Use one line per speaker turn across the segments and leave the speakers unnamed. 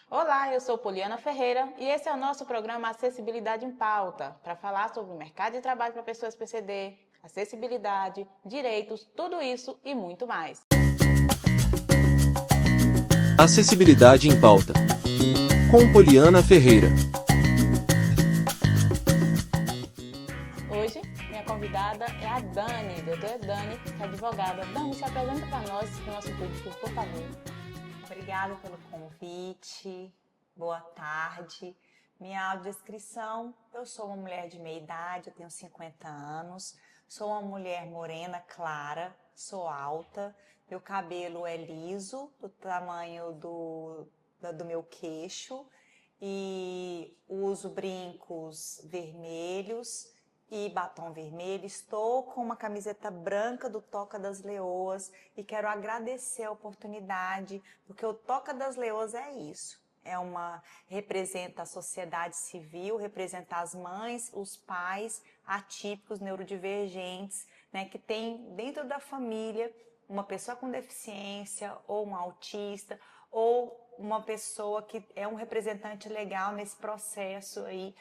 Olá, eu sou Poliana Ferreira e esse é o nosso programa Acessibilidade em Pauta, para falar sobre o mercado de trabalho para pessoas PCD, acessibilidade, direitos, tudo isso e muito mais.
Acessibilidade em Pauta. Com Poliana Ferreira.
Hoje, minha convidada é a Dani, doutora Dani, que é advogada. Dani, se apresenta para nós, para o nosso público, por favor.
Obrigada pelo convite, boa tarde. Minha audiodescrição, eu sou uma mulher de meia idade, eu tenho 50 anos, sou uma mulher morena, clara, sou alta, meu cabelo é liso, do tamanho do meu queixo e uso brincos vermelhos e batom vermelho. Estou com uma camiseta branca do Toca das Leoas e quero agradecer a oportunidade, porque o Toca das Leoas é isso. Representa a sociedade civil, representa as mães, os pais atípicos, neurodivergentes, né, que tem dentro da família uma pessoa com deficiência ou um autista ou uma pessoa que é um representante legal nesse processo aí,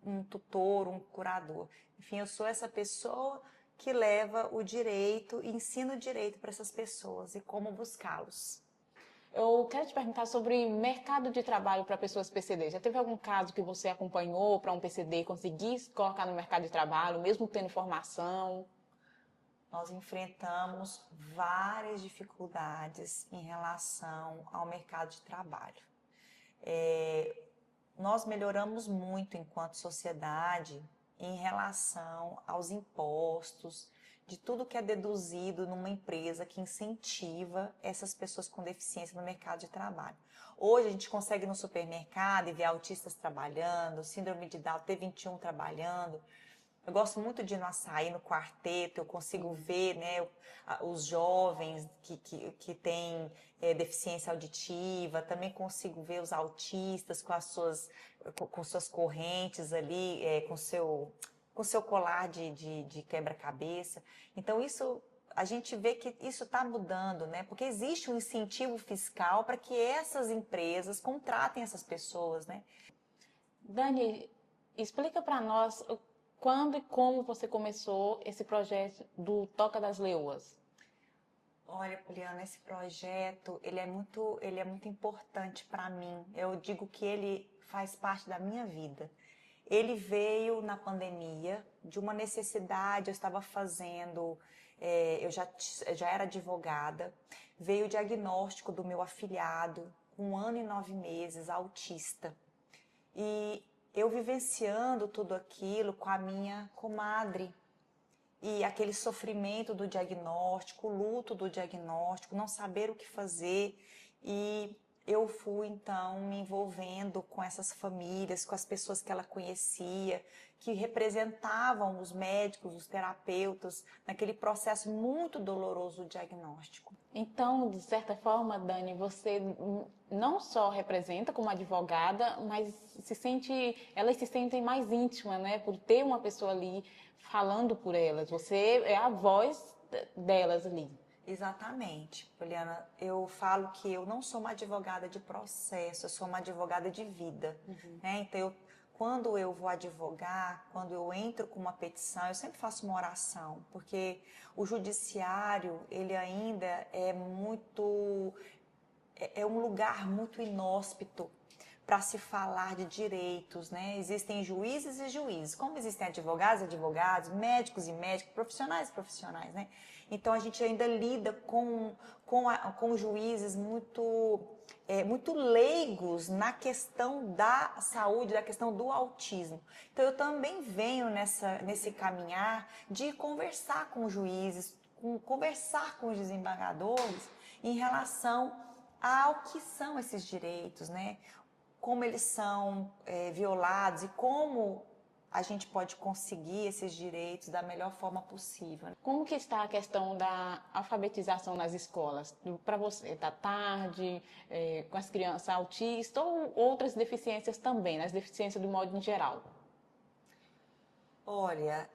um tutor, um curador. Enfim, eu sou essa pessoa que leva o direito e ensina o direito para essas pessoas e como buscá-los.
Eu quero te perguntar sobre mercado de trabalho para pessoas PCD. Já teve algum caso que você acompanhou para um PCD conseguir se colocar no mercado de trabalho, mesmo tendo formação?
Nós enfrentamos várias dificuldades em relação ao mercado de trabalho. Nós melhoramos muito enquanto sociedade em relação aos impostos, de tudo que é deduzido numa empresa que incentiva essas pessoas com deficiência no mercado de trabalho. Hoje a gente consegue ir no supermercado e ver autistas trabalhando, síndrome de Down, T21 trabalhando. Eu gosto muito de ir no Açaí, no quarteto, eu consigo ver, né, os jovens que têm deficiência auditiva, também consigo ver os autistas com suas correntes ali, com seu colar de quebra-cabeça. Então, a gente vê que isso está mudando, né? Porque existe um incentivo fiscal para que essas empresas contratem essas pessoas, né?
Dani, explica para nós quando e como você começou esse projeto do Toca das Leoas.
Olha, Poliana, esse projeto, ele é muito importante para mim. Eu digo que ele faz parte da minha vida. Ele veio na pandemia de uma necessidade, eu estava fazendo, já era advogada, veio o diagnóstico do meu afilhado, com 1 ano e 9 meses, autista. E eu vivenciando tudo aquilo com a minha comadre, e aquele sofrimento do diagnóstico, o luto do diagnóstico, não saber o que fazer. E eu fui então me envolvendo com essas famílias, com as pessoas que ela conhecia, que representavam os médicos, os terapeutas, naquele processo muito doloroso do diagnóstico.
Então, de certa forma, Dani, você não só representa como advogada, mas elas se sentem mais íntimas, né? Por ter uma pessoa ali falando por elas. Você é a voz delas ali.
Exatamente, Poliana. Eu falo que eu não sou uma advogada de processo, eu sou uma advogada de vida, né? Então, quando eu vou advogar, quando eu entro com uma petição, eu sempre faço uma oração, porque o judiciário, ele ainda é um lugar muito inóspito para se falar de direitos, né? Existem juízes e juízes, como existem advogados e advogados, médicos e médicos, profissionais e profissionais, né? Então a gente ainda lida com juízes muito leigos na questão da saúde, da questão do autismo. Então eu também venho nesse caminhar de conversar com os juízes, conversar com os desembargadores em relação ao que são esses direitos, né? Como eles são violados e como a gente pode conseguir esses direitos da melhor forma possível.
Como que está a questão da alfabetização nas escolas? Para você, da tarde, com as crianças autistas ou outras deficiências também, as deficiências do modo em geral?
Olha,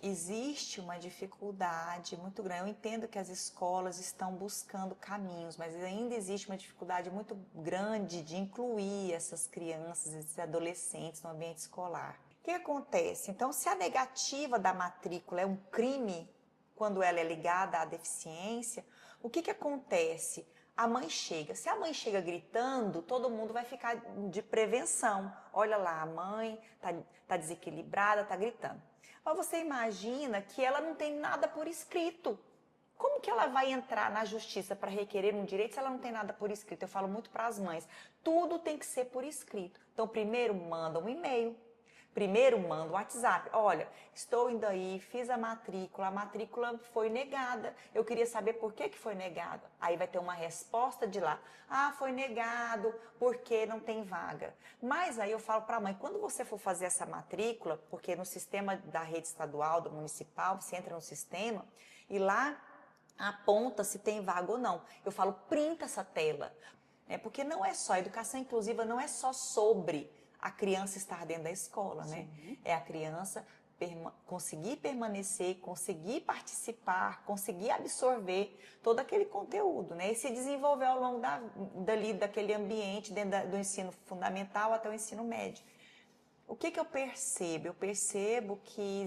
existe uma dificuldade muito grande. Eu entendo que as escolas estão buscando caminhos, mas ainda existe uma dificuldade muito grande de incluir essas crianças, esses adolescentes no ambiente escolar. O que acontece? Então, se a negativa da matrícula é um crime, quando ela é ligada à deficiência, o que acontece? A mãe chega. Se a mãe chega gritando, todo mundo vai ficar de prevenção. Olha lá, a mãe tá desequilibrada, tá gritando. Mas você imagina que ela não tem nada por escrito. Como que ela vai entrar na justiça para requerer um direito se ela não tem nada por escrito? Eu falo muito para as mães. Tudo tem que ser por escrito. Então, primeiro manda um e-mail. Primeiro manda um WhatsApp. Olha, estou indo aí, fiz a matrícula foi negada. Eu queria saber por que foi negada. Aí vai ter uma resposta de lá. Ah, foi negado porque não tem vaga. Mas aí eu falo para a mãe, quando você for fazer essa matrícula, porque no sistema da rede estadual, do municipal, você entra no sistema e lá aponta se tem vaga ou não. Eu falo, printa essa tela. Porque não é só, a educação inclusiva não é só sobre a criança estar dentro da escola, né? É a criança conseguir permanecer, conseguir participar, conseguir absorver todo aquele conteúdo, né? E se desenvolver ao longo daquele ambiente, dentro do ensino fundamental até o ensino médio. O que eu percebo? Eu percebo que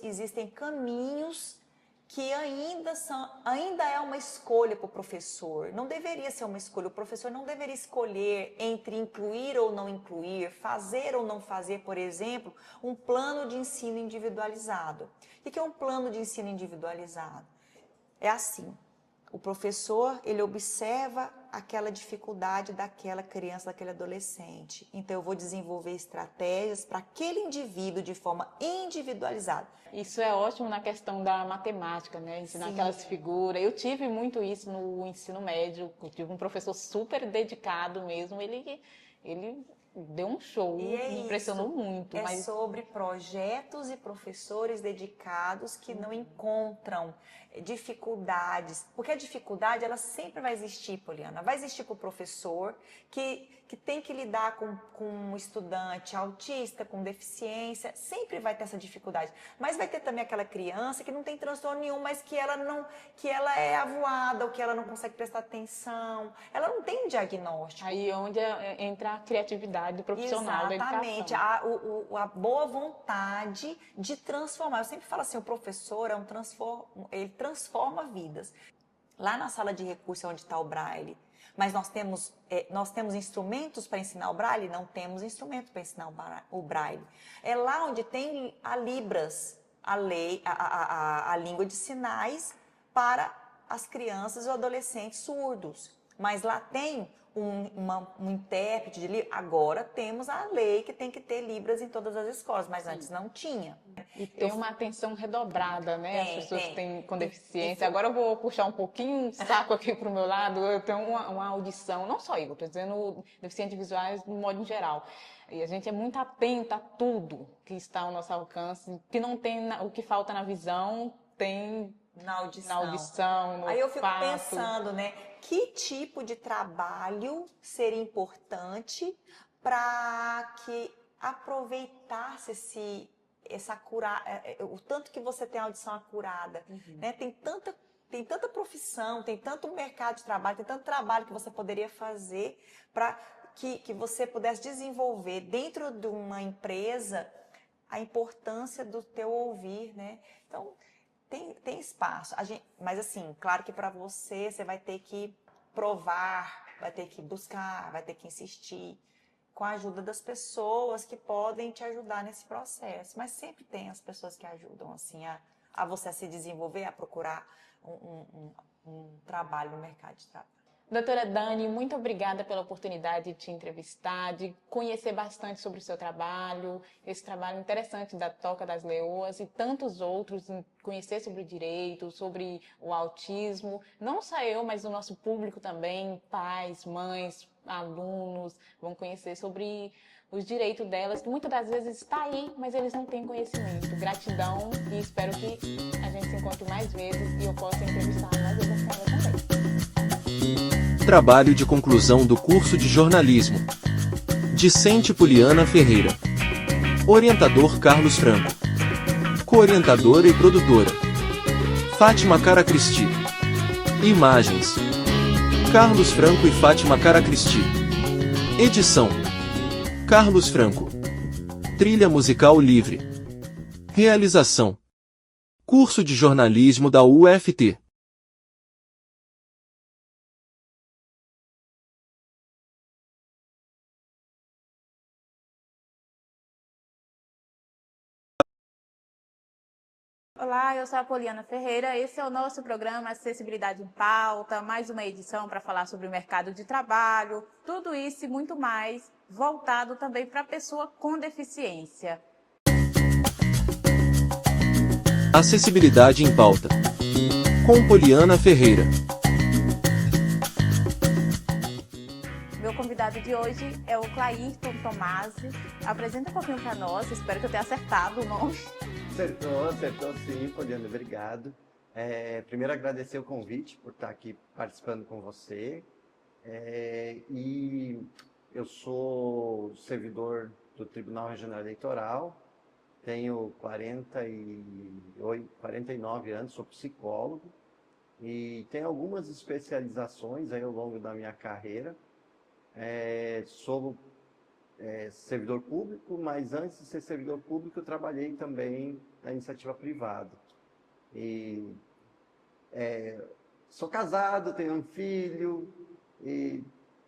existem caminhos que ainda é uma escolha para o professor. Não deveria ser uma escolha. O professor não deveria escolher entre incluir ou não incluir, fazer ou não fazer, por exemplo, um plano de ensino individualizado. O que é um plano de ensino individualizado? É assim, o professor, ele observa aquela dificuldade daquela criança, daquele adolescente. Então, eu vou desenvolver estratégias para aquele indivíduo de forma individualizada.
Isso é ótimo na questão da matemática, né? Ensinar aquelas figuras. Eu tive muito isso no ensino médio. Eu tive um professor super dedicado mesmo. Ele deu um show, me impressionou muito.
É sobre projetos e professores dedicados que não encontram dificuldades. Porque a dificuldade, ela sempre vai existir, Poliana. Vai existir para o professor que tem que lidar com um estudante autista, com deficiência. Sempre vai ter essa dificuldade. Mas vai ter também aquela criança que não tem transtorno nenhum, mas que ela é avoada, ou que ela não consegue prestar atenção. Ela não tem um diagnóstico.
Aí é onde entra a criatividade do profissional da educação.
Exatamente, a boa vontade de transformar. Eu sempre falo assim, o professor ele transforma vidas. Lá na sala de recurso é onde está o Braille, mas nós temos instrumentos para ensinar o Braille? Não temos instrumento para ensinar o Braille. É lá onde tem a Libras, a língua de sinais para as crianças e adolescentes surdos. Mas lá tem um intérprete de Libras. Agora temos a lei que tem que ter Libras em todas as escolas, mas antes não tinha.
E tem uma atenção redobrada, né? As pessoas que têm com deficiência. Agora eu vou puxar um pouquinho o saco aqui para o meu lado. Eu tenho uma audição, não só eu, estou dizendo deficientes visuais de modo em geral. E a gente é muito atenta a tudo que está ao nosso alcance, que não tem o que falta na visão, tem na audição, no
Aí eu fico
fato.
pensando, né? Que tipo de trabalho seria importante para que aproveitasse o tanto que você tem a audição acurada, né? Tem tanta profissão, tem tanto mercado de trabalho, tem tanto trabalho que você poderia fazer para que você pudesse desenvolver dentro de uma empresa a importância do teu ouvir, né? Então, tem espaço. Mas assim, claro que para você vai ter que provar, vai ter que buscar, vai ter que insistir com a ajuda das pessoas que podem te ajudar nesse processo. Mas sempre tem as pessoas que ajudam assim, a você a se desenvolver, a procurar um trabalho no mercado de trabalho.
Doutora Dani, muito obrigada pela oportunidade de te entrevistar, de conhecer bastante sobre o seu trabalho, esse trabalho interessante da Toca das Leoas e tantos outros, conhecer sobre o direito, sobre o autismo, não só eu, mas o nosso público também, pais, mães, alunos, vão conhecer sobre os direitos delas, que muitas das vezes está aí, mas eles não têm conhecimento. Gratidão e espero que a gente se encontre mais vezes e eu possa entrevistar mais vezes a senhora também.
Trabalho de conclusão do curso de jornalismo. Discente Poliana Ferreira. Orientador Carlos Franco. Co-orientadora e produtora: Fátima Caracristi. Imagens: Carlos Franco e Fátima Caracristi. Edição: Carlos Franco. Trilha musical livre. Realização: Curso de Jornalismo da UFT.
Olá, eu sou a Poliana Ferreira. Esse é o nosso programa Acessibilidade em Pauta, mais uma edição para falar sobre o mercado de trabalho, tudo isso e muito mais, voltado também para a pessoa com deficiência.
Acessibilidade em Pauta, com Poliana Ferreira.
Meu convidado de hoje é o Clairton Tomasi. Apresenta um pouquinho para nós, espero que eu tenha acertado o nome.
Acertou sim, Poliana, obrigado. Primeiro agradecer o convite por estar aqui participando com você. E eu sou servidor do Tribunal Regional Eleitoral, tenho 49 anos, sou psicólogo e tenho algumas especializações aí ao longo da minha carreira. Sou servidor público, mas antes de ser servidor público eu trabalhei também na iniciativa privada. E sou casado, tenho um filho e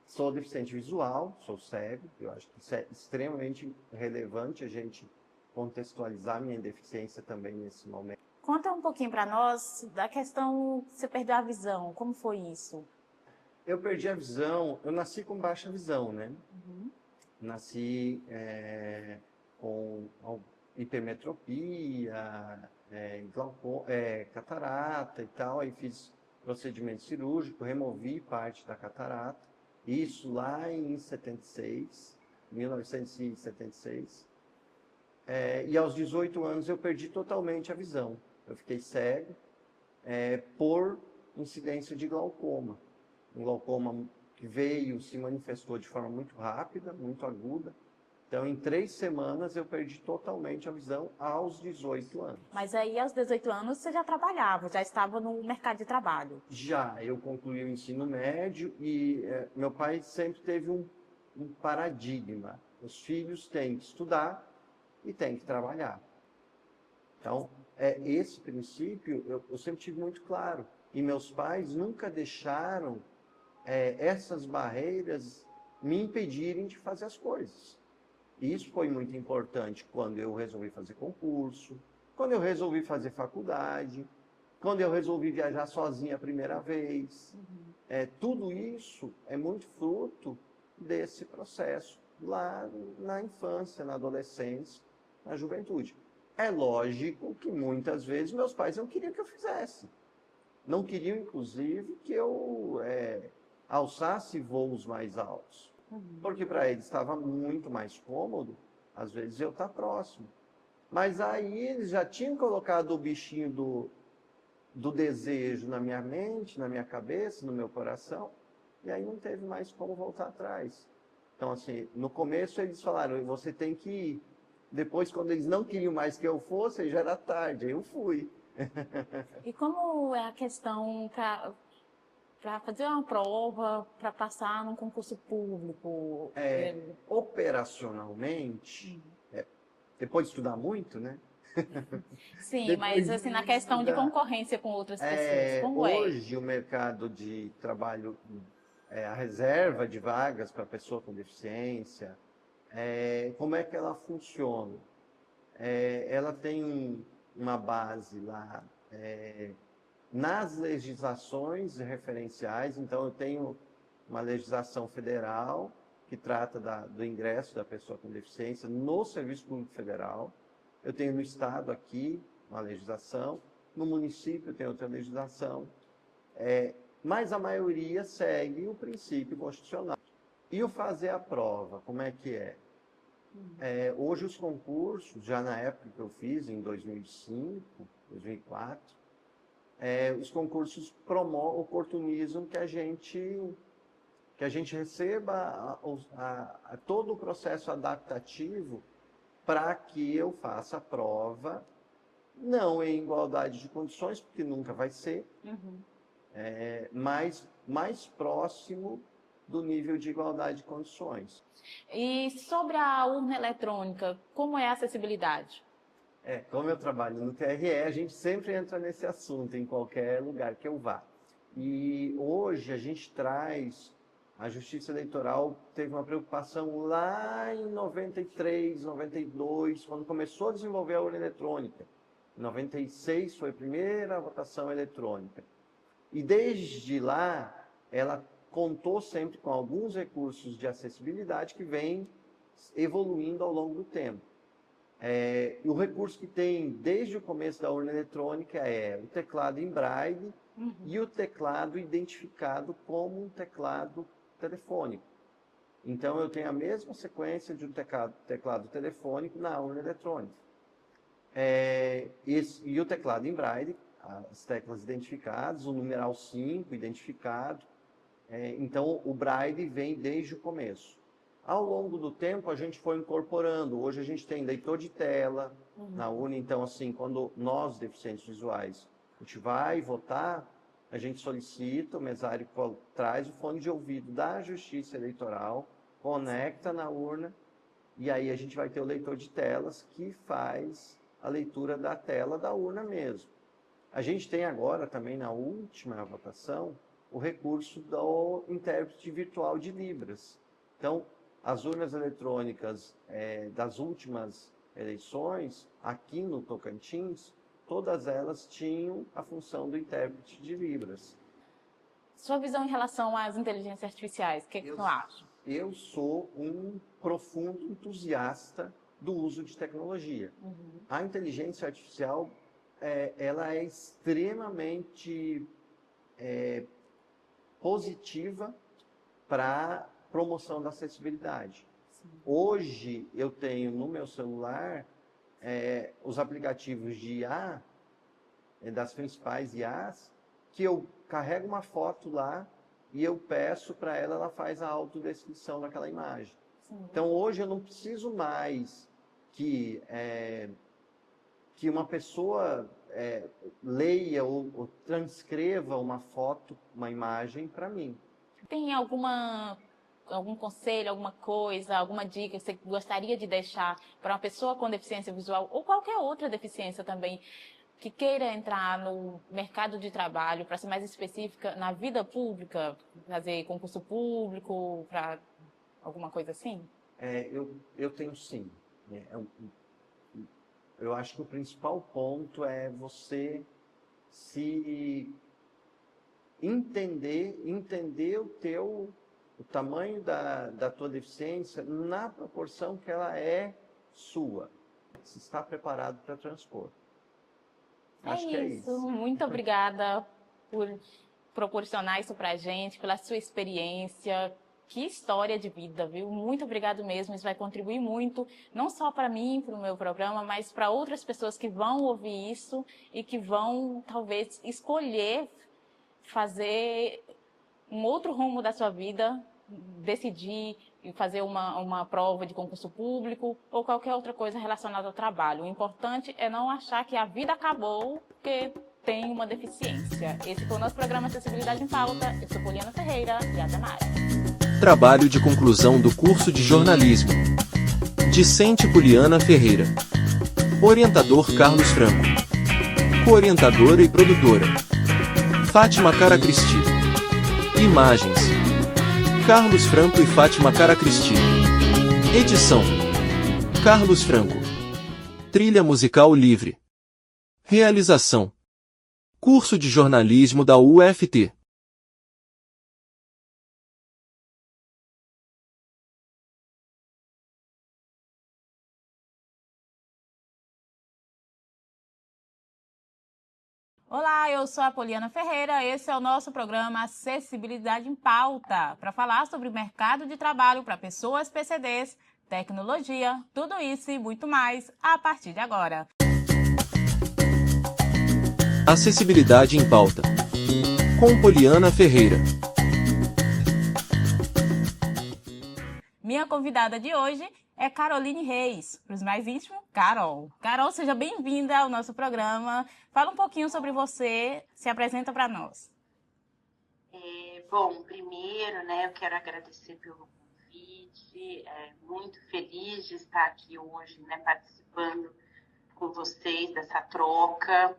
sou deficiente visual, sou cego. Eu acho que isso é extremamente relevante a gente contextualizar minha deficiência também nesse momento.
Conta um pouquinho para nós da questão que você perdeu a visão, como foi isso?
Eu perdi a visão, eu nasci com baixa visão, né?
Uhum.
Nasci com hipermetropia, catarata e tal, aí fiz procedimento cirúrgico, removi parte da catarata, isso lá em 1976. E aos 18 anos eu perdi totalmente a visão. Eu fiquei cego por incidência de glaucoma. Um glaucoma que se manifestou de forma muito rápida, muito aguda. Então, em 3 semanas, eu perdi totalmente a visão aos 18 anos.
Mas aí, aos 18 anos, você já trabalhava, já estava no mercado de trabalho?
Já, eu concluí o ensino médio e meu pai sempre teve um paradigma. Os filhos têm que estudar e têm que trabalhar. Então, esse princípio eu sempre tive muito claro. E meus pais nunca deixaram essas barreiras me impedirem de fazer as coisas. E isso foi muito importante quando eu resolvi fazer concurso, quando eu resolvi fazer faculdade, quando eu resolvi viajar sozinha a primeira vez. Tudo isso é muito fruto desse processo lá na infância, na adolescência, na juventude. É lógico que muitas vezes meus pais não queriam que eu fizesse. Não queriam, inclusive, que eu alçasse voos mais altos. Porque para eles estava muito mais cômodo, às vezes, eu estar próximo. Mas aí eles já tinham colocado o bichinho do desejo na minha mente, na minha cabeça, no meu coração, e aí não teve mais como voltar atrás. Então, assim, no começo eles falaram, você tem que ir. Depois, quando eles não queriam mais que eu fosse, já era tarde, aí eu fui.
E como é a questão para fazer uma prova, para passar num concurso público?
Operacionalmente, depois de estudar muito, né?
Sim,
Depois
mas assim, na questão de concorrência com outras pessoas, como é?
Hoje o mercado de trabalho, a reserva de vagas para pessoa com deficiência, como é que ela funciona? Ela tem uma base lá nas legislações referenciais. Então eu tenho uma legislação federal que trata do ingresso da pessoa com deficiência no Serviço Público Federal. Eu tenho no estado aqui uma legislação, no município tem outra legislação, mas a maioria segue o princípio constitucional. E o fazer a prova, como é que é? Hoje os concursos, já na época que eu fiz, em 2005, 2004, os concursos oportunizam que a gente receba todo o processo adaptativo para que eu faça a prova Não em igualdade de condições, porque nunca vai ser, mas mais próximo do nível de igualdade de condições.
E sobre a urna eletrônica, como é a acessibilidade?
Como eu trabalho no TRE, a gente sempre entra nesse assunto em qualquer lugar que eu vá. E hoje a gente traz, a Justiça Eleitoral teve uma preocupação lá em 93, 92, quando começou a desenvolver a urna eletrônica. Em 96 foi a primeira votação eletrônica. E desde lá, ela contou sempre com alguns recursos de acessibilidade que vêm evoluindo ao longo do tempo. E o recurso que tem desde o começo da urna eletrônica é o teclado em braille e o teclado identificado como um teclado telefônico. Então, eu tenho a mesma sequência de um teclado telefônico na urna eletrônica. E o teclado em braille, as teclas identificadas, o numeral 5 identificado. Então, o braille vem desde o começo. Ao longo do tempo, a gente foi incorporando. Hoje a gente tem leitor de tela na urna. Então, assim, quando nós, deficientes visuais, a gente vai votar, a gente solicita, o mesário traz o fone de ouvido da Justiça Eleitoral, conecta na urna, e aí a gente vai ter o leitor de telas que faz a leitura da tela da urna mesmo. A gente tem agora também, na última votação, o recurso do intérprete virtual de Libras. Então, as urnas eletrônicas das últimas eleições, aqui no Tocantins, todas elas tinham a função do intérprete de Libras.
Sua visão em relação às inteligências artificiais, o que você acha?
Eu sou um profundo entusiasta do uso de tecnologia. A inteligência artificial, ela é extremamente positiva para promoção da acessibilidade. Hoje, eu tenho no meu celular os aplicativos de IA, das principais IAs, que eu carrego uma foto lá e eu peço para ela, ela faz a autodescrição daquela imagem. Então, hoje eu não preciso mais que uma pessoa leia ou transcreva uma foto, uma imagem para mim.
Tem algum conselho, alguma coisa, alguma dica que você gostaria de deixar para uma pessoa com deficiência visual ou qualquer outra deficiência também, que queira entrar no mercado de trabalho, para ser mais específica, na vida pública, fazer concurso público, para alguma coisa assim?
Eu tenho sim. Eu acho que o principal ponto é você se entender o tamanho da tua deficiência na proporção que ela é sua. Você está preparado para transpor. Acho que é isso.
Muito obrigada por proporcionar isso para a gente, pela sua experiência. Que história de vida, viu? Muito obrigado mesmo. Isso vai contribuir muito, não só para mim, para o meu programa, mas para outras pessoas que vão ouvir isso e que vão, talvez, escolher fazer um outro rumo da sua vida, decidir fazer uma prova de concurso público ou qualquer outra coisa relacionada ao trabalho. O importante é não achar que a vida acabou porque tem uma deficiência. Esse foi o nosso programa Acessibilidade em Pauta. Eu sou Poliana Ferreira e até mais.
Trabalho de conclusão do curso de jornalismo. Discente Poliana Ferreira. Orientador Carlos Franco. Coorientadora e produtora Fátima Caracristi. Imagens Carlos Franco e Fátima Caracristi. Edição Carlos Franco. Trilha musical livre. Realização Curso de Jornalismo da UFT.
Olá, eu sou a Poliana Ferreira, esse é o nosso programa Acessibilidade em Pauta, para falar sobre o mercado de trabalho para pessoas PCDs, tecnologia, tudo isso e muito mais a partir de agora.
Acessibilidade em Pauta, com Poliana Ferreira.
Minha convidada de hoje
é Caroline Reis, para os mais íntimos, Carol. Carol, seja bem-vinda ao nosso programa. Fala um pouquinho sobre você, se apresenta para nós.
Bom, primeiro, né, eu quero agradecer pelo convite, muito feliz de estar aqui hoje, né, participando com vocês dessa troca.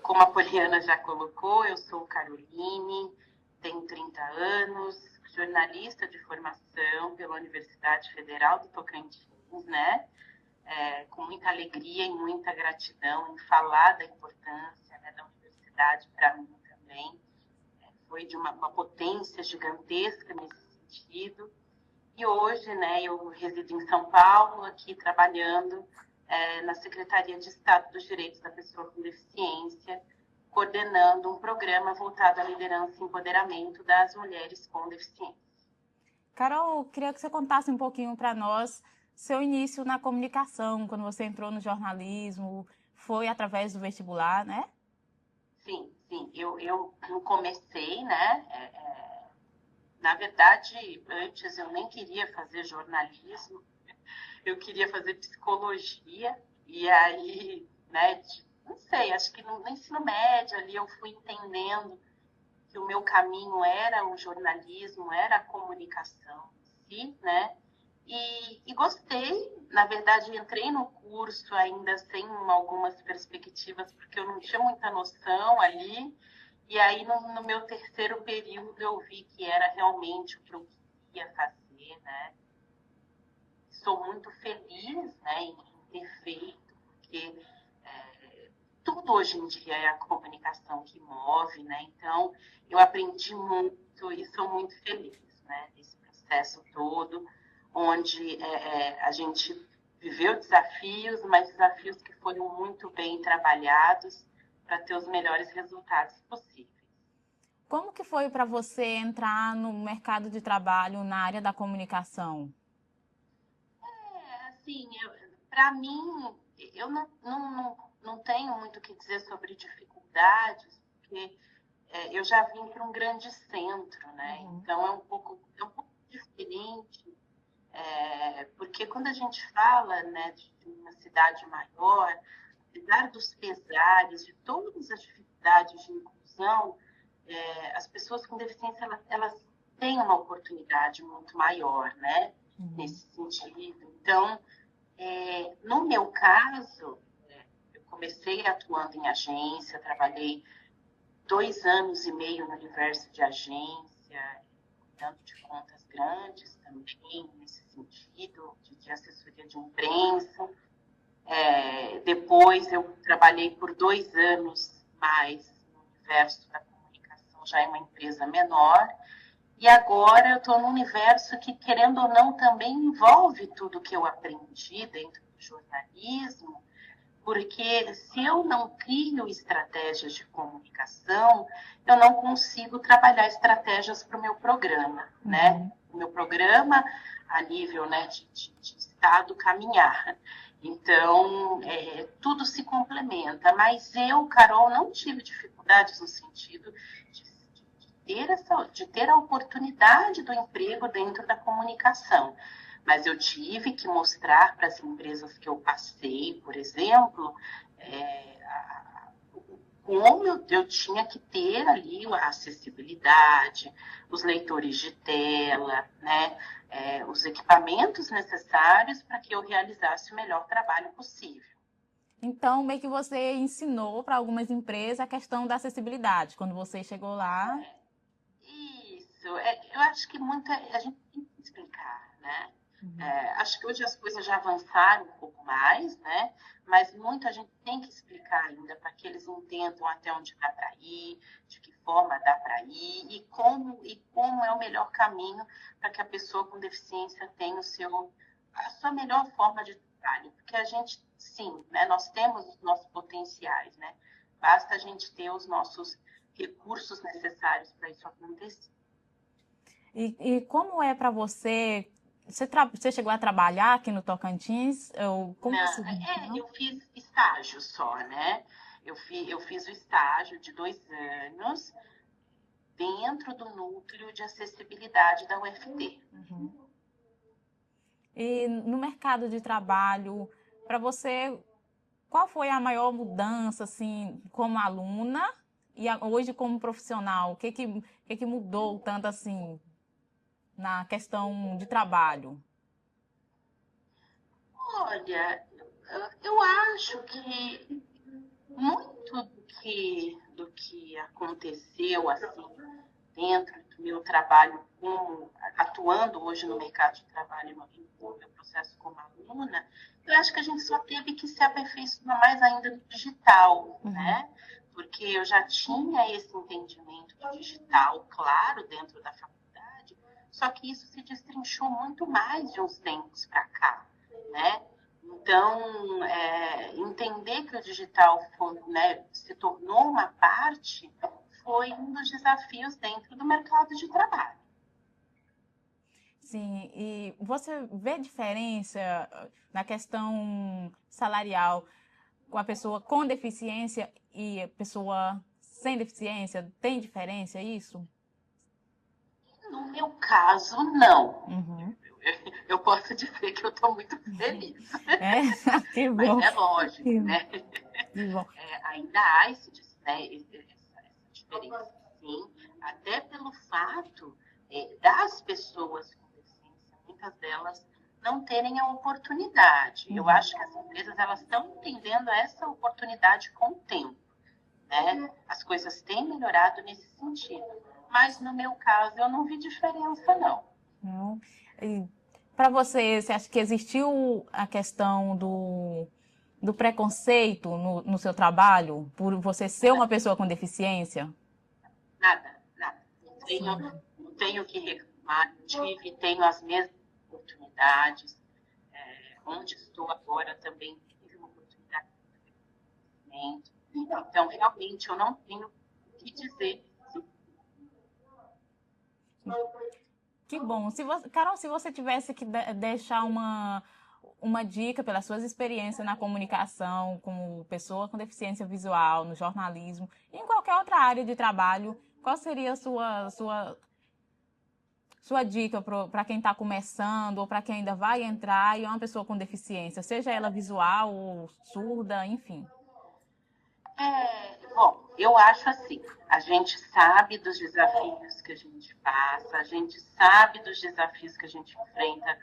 Como a Poliana já colocou, eu sou Caroline, tenho 30 anos, jornalista de formação pela Universidade Federal do Tocantins, né, com muita alegria e muita gratidão em falar da importância, né, da universidade para mim também. Foi de uma potência gigantesca nesse sentido. E hoje, né, eu resido em São Paulo, aqui trabalhando na Secretaria de Estado dos Direitos da Pessoa com Deficiência, coordenando um programa voltado à liderança e empoderamento das mulheres com deficiência.
Carol, queria que você contasse um pouquinho para nós seu início na comunicação, quando você entrou no jornalismo, foi através do vestibular, né?
Sim. Eu comecei, né? Na verdade, antes eu nem queria fazer jornalismo, eu queria fazer psicologia, e aí, né, não sei, acho que no ensino médio ali eu fui entendendo que o meu caminho era o jornalismo, era a comunicação em si, né? E gostei, na verdade entrei no curso ainda sem algumas perspectivas, porque eu não tinha muita noção ali, e aí no meu terceiro período eu vi que era realmente o que eu queria fazer, né? Sou muito feliz, né, em ter feito, porque tudo hoje em dia é a comunicação que move, né? Então eu aprendi muito e sou muito feliz, né, nesse processo todo, onde a gente viveu desafios, mas desafios que foram muito bem trabalhados para ter os melhores resultados possíveis.
Como que foi para você entrar no mercado de trabalho na área da comunicação?
Assim, para mim, eu não tenho muito o que dizer sobre dificuldades, porque eu já vim para um grande centro, né? Então é um pouco diferente. Porque quando a gente fala, né, de uma cidade maior, apesar dos pesares, de todas as dificuldades de inclusão, as pessoas com deficiência elas têm uma oportunidade muito maior, né, nesse sentido. Então, no meu caso, eu comecei atuando em agência, trabalhei 2 anos e meio no universo de agência, cuidando de contas grandes também, nesse sentido, de assessoria de imprensa. Depois eu trabalhei por 2 anos mais no universo da comunicação, já é uma empresa menor. E agora eu estou num universo que, querendo ou não, também envolve tudo que eu aprendi dentro do jornalismo, porque se eu não crio estratégias de comunicação, eu não consigo trabalhar estratégias para o meu programa, né? O meu programa, a nível, né, de estado, caminhar. Então, tudo se complementa. Mas eu, Carol, não tive dificuldades no sentido de ter a oportunidade do emprego dentro da comunicação. Mas eu tive que mostrar para as empresas que eu passei, por exemplo, como eu tinha que ter ali a acessibilidade, os leitores de tela, né, os equipamentos necessários para que eu realizasse o melhor trabalho possível.
Então, meio que você ensinou para algumas empresas a questão da acessibilidade, quando você chegou lá.
Isso, eu acho que muito a gente tem que explicar, né? Acho que hoje as coisas já avançaram um pouco mais, né? Mas muito a gente tem que explicar ainda para que eles entendam até onde dá para ir, de que forma dá para ir e como é o melhor caminho para que a pessoa com deficiência tenha a sua melhor forma de trabalho. Porque a gente, sim, né? Nós temos os nossos potenciais, né? Basta a gente ter os nossos recursos necessários para isso acontecer.
E como é para você? Você chegou a trabalhar aqui no Tocantins? Como você...
Eu fiz estágio só, né? Eu fiz o estágio de 2 anos dentro do núcleo de acessibilidade da UFT.
E no mercado de trabalho, para você, qual foi a maior mudança, assim, como aluna e hoje como profissional? O que mudou tanto, assim, na questão de trabalho?
Olha, eu acho que muito do que aconteceu assim dentro do meu trabalho atuando hoje no mercado de trabalho no meu processo como aluna, eu acho que a gente só teve que se aperfeiçoar mais ainda no digital, né? Porque eu já tinha esse entendimento do digital, claro, dentro da faculdade, só que isso se destrinchou muito mais de uns tempos para cá, né? Então, entender que o digital né, se tornou uma parte foi um dos desafios dentro do mercado de trabalho.
Sim, e você vê diferença na questão salarial com a pessoa com deficiência e a pessoa sem deficiência? Tem diferença isso?
No meu caso, não.
Uhum.
Eu posso dizer que eu estou muito feliz.
Que bom.
Mas é lógico,
que
né?
Que bom.
Ainda há essa diferença, sim, até pelo fato das pessoas com deficiência, muitas delas não terem a oportunidade. Eu acho que as empresas elas estão entendendo essa oportunidade com o tempo, né? As coisas têm melhorado nesse sentido, mas no meu caso eu não vi diferença, não.
Não. Para você acha que existiu a questão do preconceito no seu trabalho, por você ser uma pessoa com deficiência?
Nada. Não tenho que reclamar, tenho as mesmas oportunidades. Onde estou agora também tive uma oportunidade de crescimento. Então, realmente, eu não tenho o que dizer.
Que bom. Carol, se você tivesse que deixar uma dica pelas suas experiências na comunicação, como pessoa com deficiência visual, no jornalismo, e em qualquer outra área de trabalho, qual seria a sua dica para quem está começando ou para quem ainda vai entrar e é uma pessoa com deficiência, seja ela visual ou surda, enfim?
Bom, eu acho assim, a gente sabe dos desafios que a gente passa, a gente sabe dos desafios que a gente enfrenta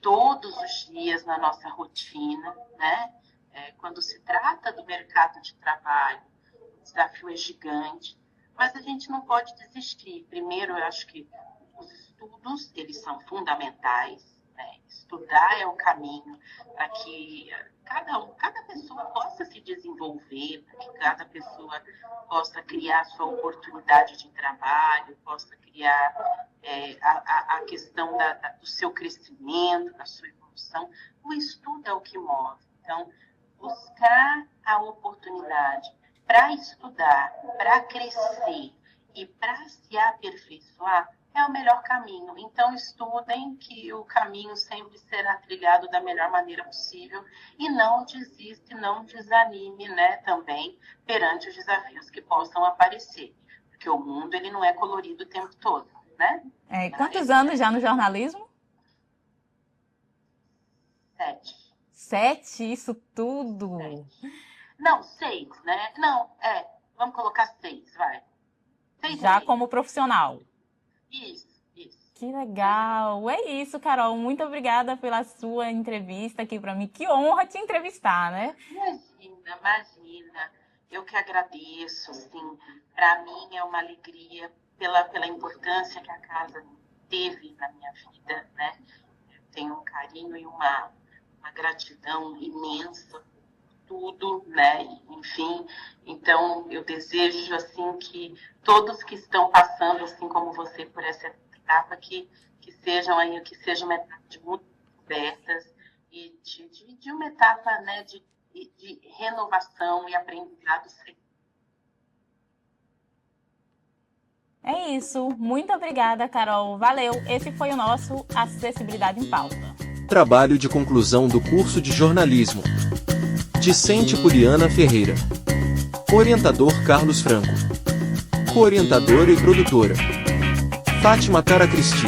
todos os dias na nossa rotina, né? Quando se trata do mercado de trabalho, o desafio é gigante, mas a gente não pode desistir. Primeiro, eu acho que os estudos, eles são fundamentais, né? Estudar é o caminho para que cada pessoa possa se desenvolver, para que cada pessoa possa criar sua oportunidade de trabalho, possa criar a questão do seu crescimento, da sua evolução. O estudo é o que move. Então, buscar a oportunidade para estudar, para crescer e para se aperfeiçoar é o melhor caminho. Então, estudem que o caminho sempre será trilhado da melhor maneira possível e não desiste, não desanime, né, também perante os desafios que possam aparecer. Porque o mundo ele não é colorido o tempo todo, né?
Quantos anos já no jornalismo?
7.
7? Isso tudo?
7. Não, 6, né? Não, vamos colocar 6, vai. 6
já como profissional?
Isso.
Que legal! É isso, Carol. Muito obrigada pela sua entrevista aqui para mim. Que honra te entrevistar, né?
Imagina. Eu que agradeço, assim. Para mim é uma alegria pela importância que a casa teve na minha vida, né? Eu tenho um carinho e uma gratidão imensa por tudo, né? Enfim, então eu desejo, assim, que todos que estão passando, assim como você, por essa etapa, que sejam aí, que seja uma etapa de muitas descobertas e de uma etapa, né, de renovação e aprendizado sempre.
É isso. Muito obrigada, Carol. Valeu. Esse foi o nosso Acessibilidade em Pauta.
Trabalho de conclusão do curso de jornalismo. Discente Poliana Ferreira. Orientador Carlos Franco. Co-orientadora e produtora Fátima Caracristi.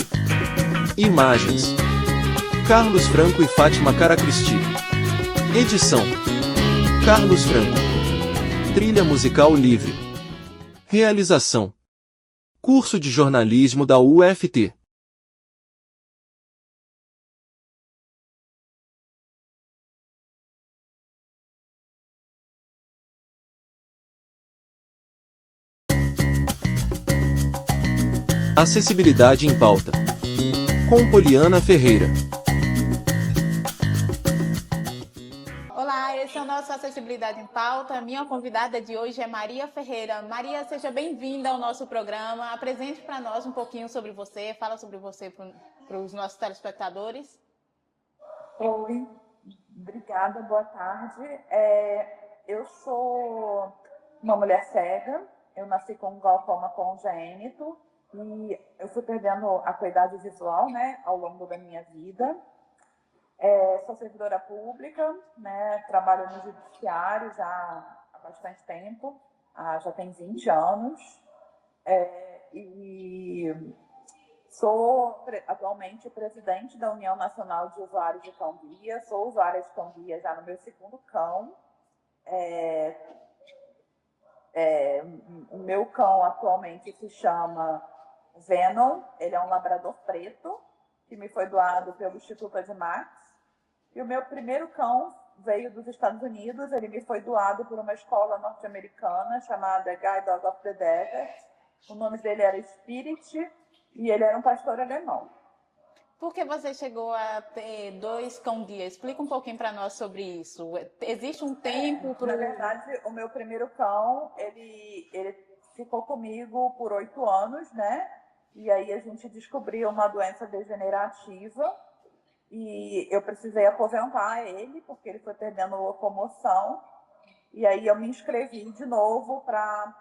Imagens Carlos Franco e Fátima Caracristi. Edição: Carlos Franco. Trilha musical livre. Realização: Curso de Jornalismo da UFT. Acessibilidade em Pauta. Com Poliana Ferreira.
Olá, esse é o nosso Acessibilidade em Pauta. Minha convidada de hoje é Maria Ferreira. Maria, seja bem-vinda ao nosso programa. Apresente para nós um pouquinho sobre você, fala sobre você para os nossos telespectadores.
Oi, obrigada, boa tarde. Eu sou uma mulher cega, eu nasci com glaucoma congênito e eu fui perdendo a acuidade visual, né, ao longo da minha vida. Sou servidora pública, né, trabalho no judiciário já há bastante tempo, já tem 20 anos, e sou atualmente presidente da União Nacional de Usuários de Cão-Guia, sou usuária de cão-guia já no meu segundo cão. O meu cão atualmente se chama Venom, ele é um labrador preto, que me foi doado pelo Instituto Admax. E o meu primeiro cão veio dos Estados Unidos, ele me foi doado por uma escola norte-americana chamada Guide Dog of the Desert. O nome dele era Spirit e ele era um pastor alemão.
Por que você chegou a ter 2 cão-guia? Explica um pouquinho para nós sobre isso. Existe um tempo para...
Na verdade, o meu primeiro cão, ele ficou comigo por 8 anos, né? E aí a gente descobriu uma doença degenerativa e eu precisei aposentar ele, porque ele foi perdendo locomoção. E aí eu me inscrevi de novo para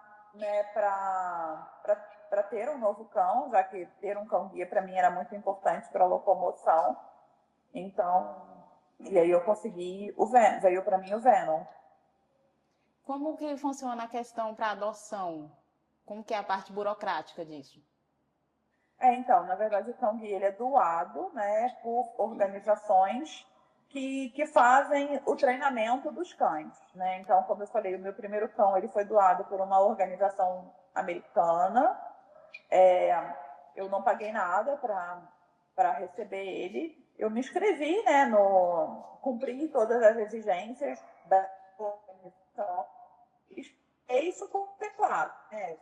ter um novo cão, já que ter um cão-guia para mim era muito importante para a locomoção. Então, e aí eu consegui veio para mim o Venom.
Como que funciona a questão para adoção? Como que é a parte burocrática disso?
Então, na verdade, o cão-guia ele é doado, né, por organizações que fazem o treinamento dos cães, né? Então, como eu falei, o meu primeiro cão ele foi doado por uma organização americana. Eu não paguei nada para receber ele. Eu me inscrevi, né, cumpri todas as exigências da organização. E isso contemplado, né?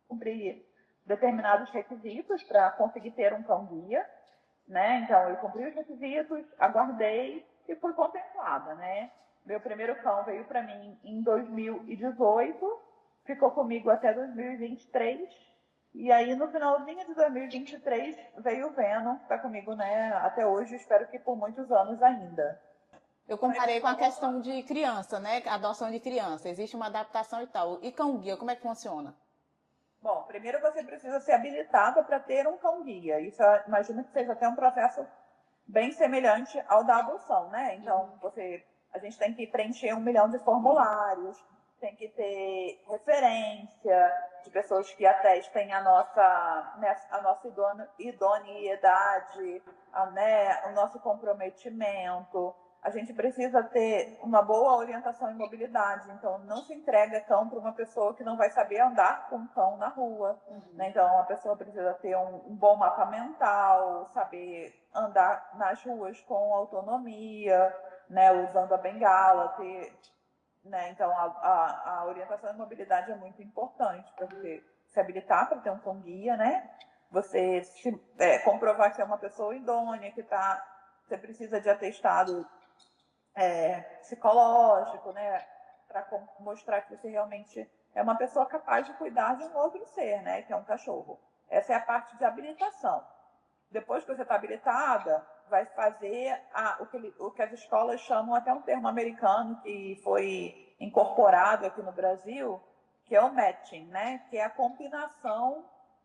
Cumpri determinados requisitos para conseguir ter um cão-guia, né? Então, eu cumpri os requisitos, aguardei e fui contemplada, né? Meu primeiro cão veio para mim em 2018, ficou comigo até 2023, e aí no finalzinho de 2023 veio o Venom, que está comigo, né, até hoje, espero que por muitos anos ainda.
Eu comparei com a questão de criança, né? Adoção de criança. Existe uma adaptação e tal. E cão-guia, como é que funciona?
Bom, primeiro você precisa ser habilitada para ter um cão-guia. Isso eu imagino que seja até um processo bem semelhante ao da adoção, né? Então, a gente tem que preencher 1 milhão de formulários, tem que ter referência de pessoas que atestem a nossa idoneidade, o nosso comprometimento. A gente precisa ter uma boa orientação em mobilidade, então não se entrega cão para uma pessoa que não vai saber andar com cão na rua, né? Então a pessoa precisa ter um bom mapa mental, saber andar nas ruas com autonomia, né? Usando a bengala, né? Então a orientação em mobilidade é muito importante para você se habilitar para ter um cão-guia, né? Você comprovar que é uma pessoa idônea, você precisa de atestado psicológico, né, para mostrar que você realmente é uma pessoa capaz de cuidar de um outro ser, né, que é um cachorro. Essa é a parte de habilitação. Depois que você está habilitada, vai fazer o que as escolas chamam, até um termo americano que foi incorporado aqui no Brasil, que é o matching, né, que é a combinação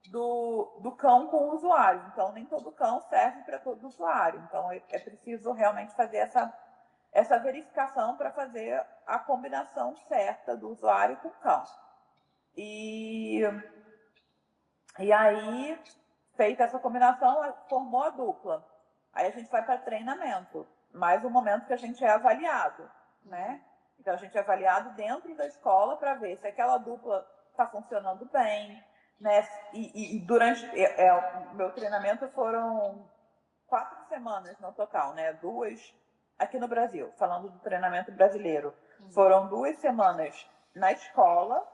do cão com o usuário. Então, nem todo cão serve para todo usuário. Então, é preciso realmente fazer essa verificação para fazer a combinação certa do usuário com o cão. E aí, Feita essa combinação, formou a dupla. Aí a gente vai para treinamento, mais um momento que a gente é avaliado, né? Então a gente é avaliado dentro da escola para ver se aquela dupla está funcionando bem, né? E durante o meu treinamento foram 4 semanas no total, né? 2 aqui no Brasil, falando do treinamento brasileiro. Foram 2 semanas na escola,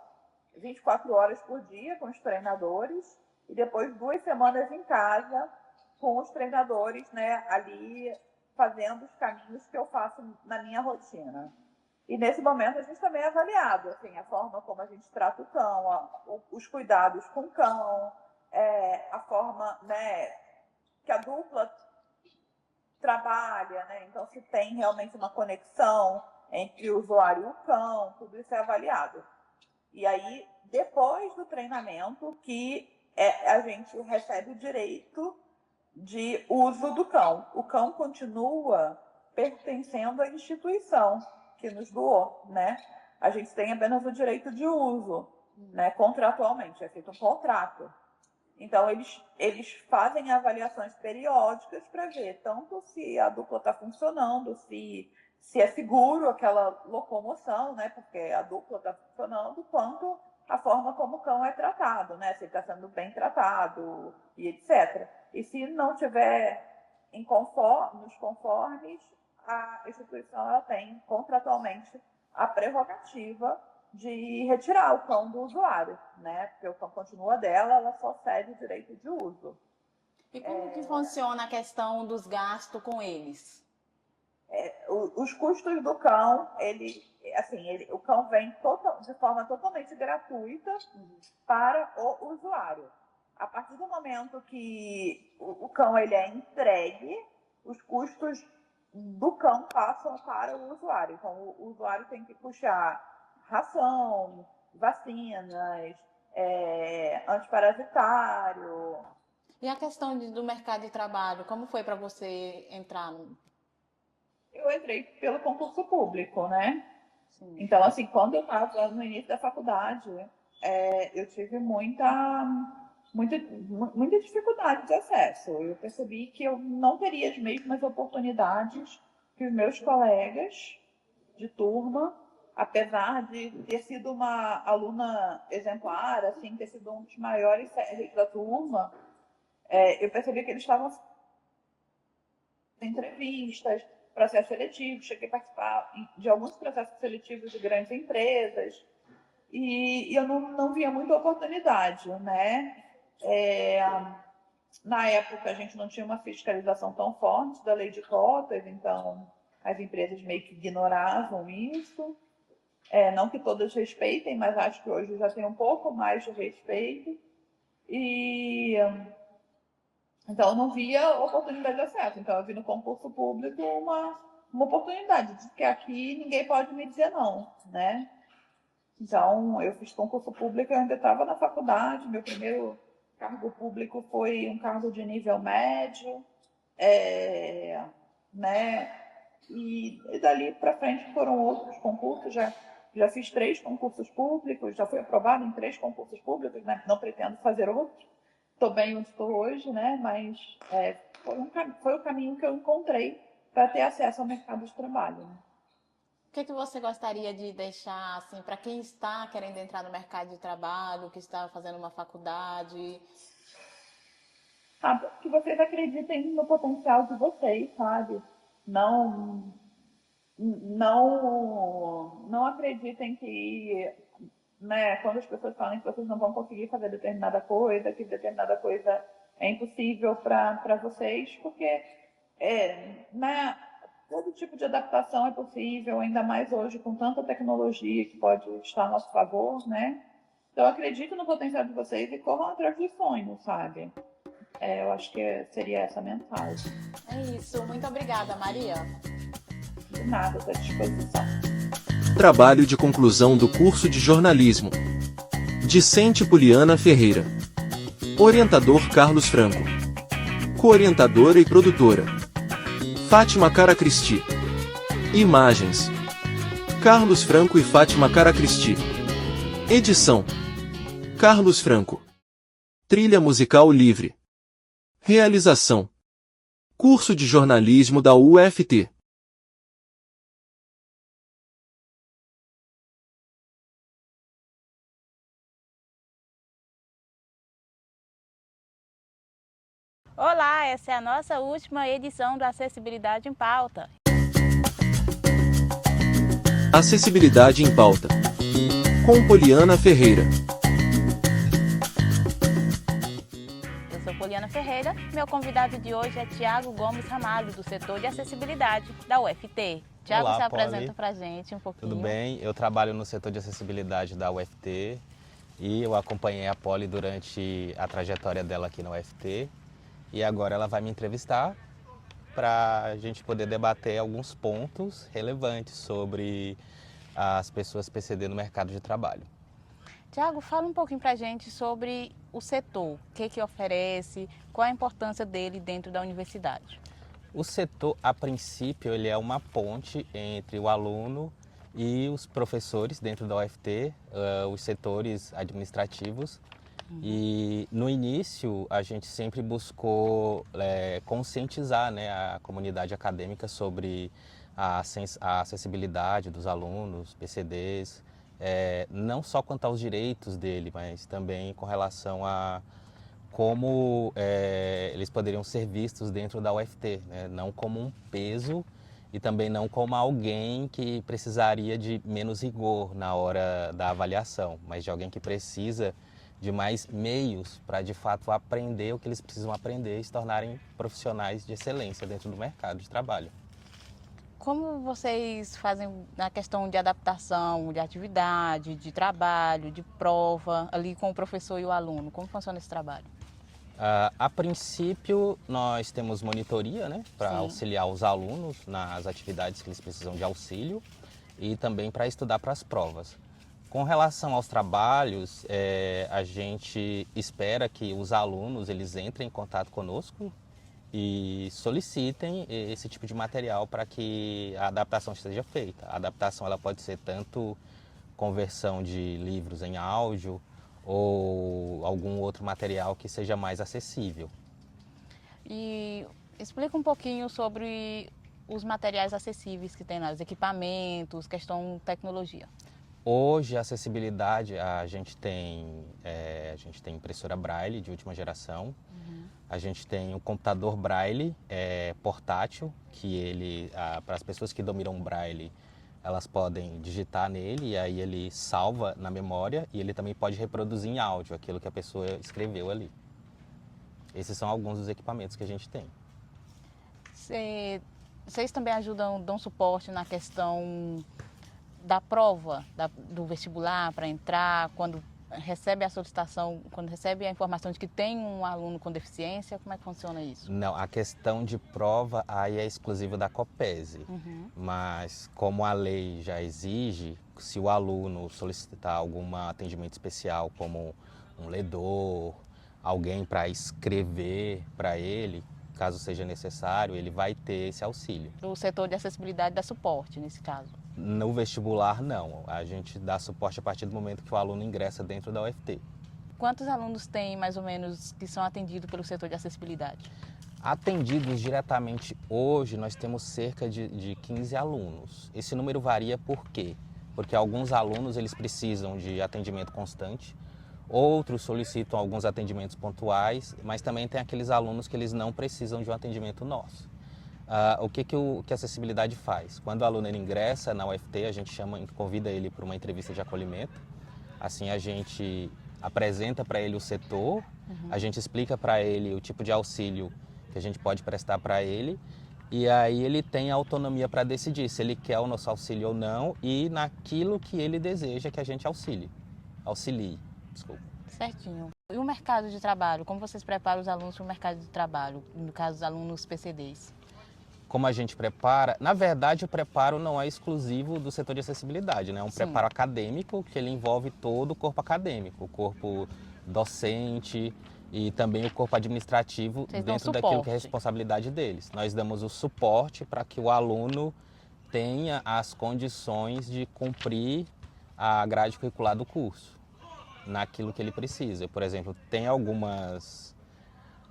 24 horas por dia com os treinadores, e depois 2 semanas em casa com os treinadores, né, ali fazendo os caminhos que eu faço na minha rotina. E nesse momento a gente também é avaliado, assim, a forma como a gente trata o cão, os cuidados com o cão, a forma, né, que a dupla trabalha, né? Então se tem realmente uma conexão entre o usuário e o cão, tudo isso é avaliado. E aí, depois do treinamento, que a gente recebe o direito de uso do cão. O cão continua pertencendo à instituição que nos doou, né? A gente tem apenas o direito de uso, né? Contratualmente, é feito um contrato. Então, eles fazem avaliações periódicas para ver tanto se a dupla está funcionando, se é seguro aquela locomoção, né? Porque a dupla está funcionando, quanto a forma como o cão é tratado, né? Se ele está sendo bem tratado e etc. E se não tiver nos conformes, a instituição ela tem contratualmente a prerrogativa de retirar o cão do usuário, né? Porque o cão continua dela, ela só cede o direito de uso.
E como que funciona a questão dos gastos com eles?
Os custos do cão, o cão vem de forma totalmente gratuita para o usuário. A partir do momento que o cão ele é entregue, os custos do cão passam para o usuário. Então, o usuário tem que puxar ração, vacinas, antiparasitário.
E a questão do mercado de trabalho, como foi para você entrar?
Eu entrei pelo concurso público, né?
Sim.
Então, assim, quando eu estava no início da faculdade, eu tive muita dificuldade de acesso. Eu percebi que eu não teria as mesmas oportunidades que os meus colegas de turma, apesar de ter sido uma aluna exemplar, assim, ter sido um dos maiores da turma, eu percebi que eles estavam em entrevistas, processos seletivos, cheguei a participar de alguns processos seletivos de grandes empresas e eu não via muita oportunidade, né? Na época a gente não tinha uma fiscalização tão forte da lei de cotas, então as empresas meio que ignoravam isso. Não que todas respeitem, mas acho que hoje já tem um pouco mais de respeito. Então, eu não via oportunidade de acesso. Então, eu vi no concurso público uma oportunidade, de que aqui ninguém pode me dizer não, né? Então, eu fiz concurso público, eu ainda estava na faculdade, meu primeiro cargo público foi um cargo de nível médio, né? E dali para frente foram outros concursos, já fiz 3 concursos públicos, já fui aprovada em 3 concursos públicos, né? Não pretendo fazer outros. Estou bem onde estou hoje, né? Mas foi o caminho que eu encontrei para ter acesso ao mercado de trabalho. Né?
O que você gostaria de deixar assim, para quem está querendo entrar no mercado de trabalho, que está fazendo uma faculdade?
Que vocês acreditem no potencial de vocês, sabe? Não acreditem que... Né, quando as pessoas falam que vocês não vão conseguir fazer determinada coisa, que determinada coisa é impossível para vocês, porque né, todo tipo de adaptação é possível, ainda mais hoje com tanta tecnologia que pode estar a nosso favor, né? Então, acredito no potencial de vocês e corram atrás dos sonhos, sabe? Eu acho que seria essa a mensagem.
É isso. Muito obrigada, Maria.
De nada, estou à disposição.
Trabalho de conclusão do curso de jornalismo. Discente Poliana Ferreira. Orientador Carlos Franco. Coorientadora e produtora Fátima Caracristi. Imagens Carlos Franco e Fátima Caracristi. Edição Carlos Franco. Trilha musical livre. Realização: Curso de Jornalismo da UFT.
Olá, essa é a nossa última edição do Acessibilidade em Pauta.
Acessibilidade em Pauta. Com Poliana Ferreira.
Eu sou Poliana Ferreira. Meu convidado de hoje é Tiago Gomes Ramalho, do setor de acessibilidade da UFT. Tiago,
Olá,
se
Poli.
apresenta pra gente um pouquinho.
Tudo bem? Eu trabalho no setor de acessibilidade da UFT e eu acompanhei a Poli durante a trajetória dela aqui na UFT e agora ela vai me entrevistar para a gente poder debater alguns pontos relevantes sobre as pessoas PCD no mercado de trabalho.
Tiago, fala um pouquinho pra gente sobre o setor, o que oferece, qual a importância dele dentro da universidade.
O setor, a princípio, ele é uma ponte entre o aluno e os professores dentro da UFT, os setores administrativos. E no início a gente sempre buscou conscientizar, né, a comunidade acadêmica sobre a acessibilidade dos alunos, PCDs, não só quanto aos direitos dele, mas também com relação a como eles poderiam ser vistos dentro da UFT, né? Não como um peso e também não como alguém que precisaria de menos rigor na hora da avaliação, mas de alguém que precisa de mais meios para de fato aprender o que eles precisam aprender e se tornarem profissionais de excelência dentro do mercado de trabalho.
Como vocês fazem na questão de adaptação, de atividade, de trabalho, de prova, ali com o professor e o aluno? Como funciona esse trabalho?
A princípio, nós temos monitoria, né, para auxiliar os alunos nas atividades que eles precisam de auxílio e também para estudar para as provas. Com relação aos trabalhos, a gente espera que os alunos eles entrem em contato conosco e solicitem esse tipo de material para que a adaptação seja feita. A adaptação ela pode ser tanto conversão de livros em áudio ou algum outro material que seja mais acessível.
E explica um pouquinho sobre os materiais acessíveis que tem lá, os equipamentos, questão tecnologia.
Hoje, a acessibilidade, a gente tem impressora Braille de última geração, a gente tem o computador Braille portátil, que ele, para as pessoas que dominam Braille, elas podem digitar nele e aí ele salva na memória e ele também pode reproduzir em áudio aquilo que a pessoa escreveu ali. Esses são alguns dos equipamentos que a gente tem.
Vocês também dão suporte na questão da prova, do vestibular para entrar, quando recebe a solicitação, quando recebe a informação de que tem um aluno com deficiência, como é que funciona isso?
Não, a questão de prova aí é exclusiva da COPESE, mas como a lei já exige, se o aluno solicitar algum atendimento especial, como um ledor, alguém para escrever para ele, caso seja necessário, ele vai ter esse auxílio.
O setor de acessibilidade dá suporte nesse caso?
No vestibular, não. A gente dá suporte a partir do momento que o aluno ingressa dentro da UFT.
Quantos alunos tem, mais ou menos, que são atendidos pelo setor de acessibilidade?
Atendidos diretamente hoje, nós temos cerca de 15 alunos. Esse número varia por quê? Porque alguns alunos eles precisam de atendimento constante, outros solicitam alguns atendimentos pontuais, mas também tem aqueles alunos que eles não precisam de um atendimento nosso. O que a acessibilidade faz? Quando o aluno ele ingressa na UFT, a gente convida ele para uma entrevista de acolhimento. Assim a gente apresenta para ele o setor, a gente explica para ele o tipo de auxílio que a gente pode prestar para ele e aí ele tem a autonomia para decidir se ele quer o nosso auxílio ou não e naquilo que ele deseja que a gente auxilie. Desculpa.
Certinho. E o mercado de trabalho? Como vocês preparam os alunos para o mercado de trabalho, no caso dos alunos PCDs?
Como a gente prepara, na verdade o preparo não é exclusivo do setor de acessibilidade, né? É um preparo acadêmico que ele envolve todo o corpo acadêmico, o corpo docente e também o corpo administrativo dentro daquilo que é a responsabilidade deles. Nós damos o suporte para que o aluno tenha as condições de cumprir a grade curricular do curso, naquilo que ele precisa. Por exemplo, tem algumas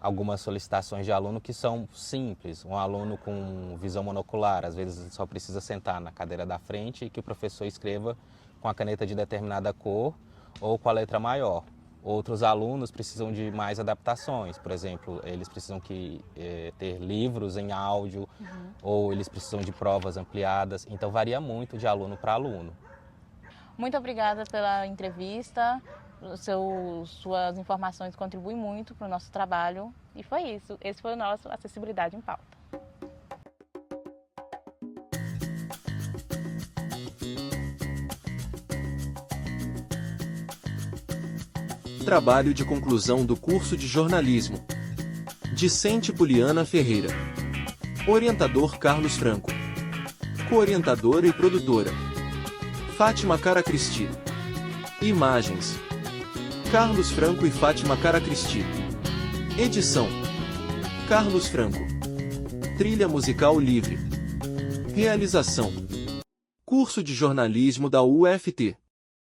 algumas solicitações de aluno que são simples. Um aluno com visão monocular, às vezes só precisa sentar na cadeira da frente e que o professor escreva com a caneta de determinada cor ou com a letra maior. Outros alunos precisam de mais adaptações, por exemplo, eles precisam ter livros em áudio, ou eles precisam de provas ampliadas, então varia muito de aluno para aluno.
Muito obrigada pela entrevista, suas informações contribuem muito para o nosso trabalho e foi isso. Esse foi o nosso Acessibilidade em Pauta.
Trabalho de conclusão do curso de jornalismo. Discente Poliana Ferreira. Orientador Carlos Franco. Coorientadora e produtora Fátima Caracristi. Imagens Carlos Franco e Fátima Caracristi. Edição Carlos Franco. Trilha musical livre. Realização Curso de Jornalismo da UFT.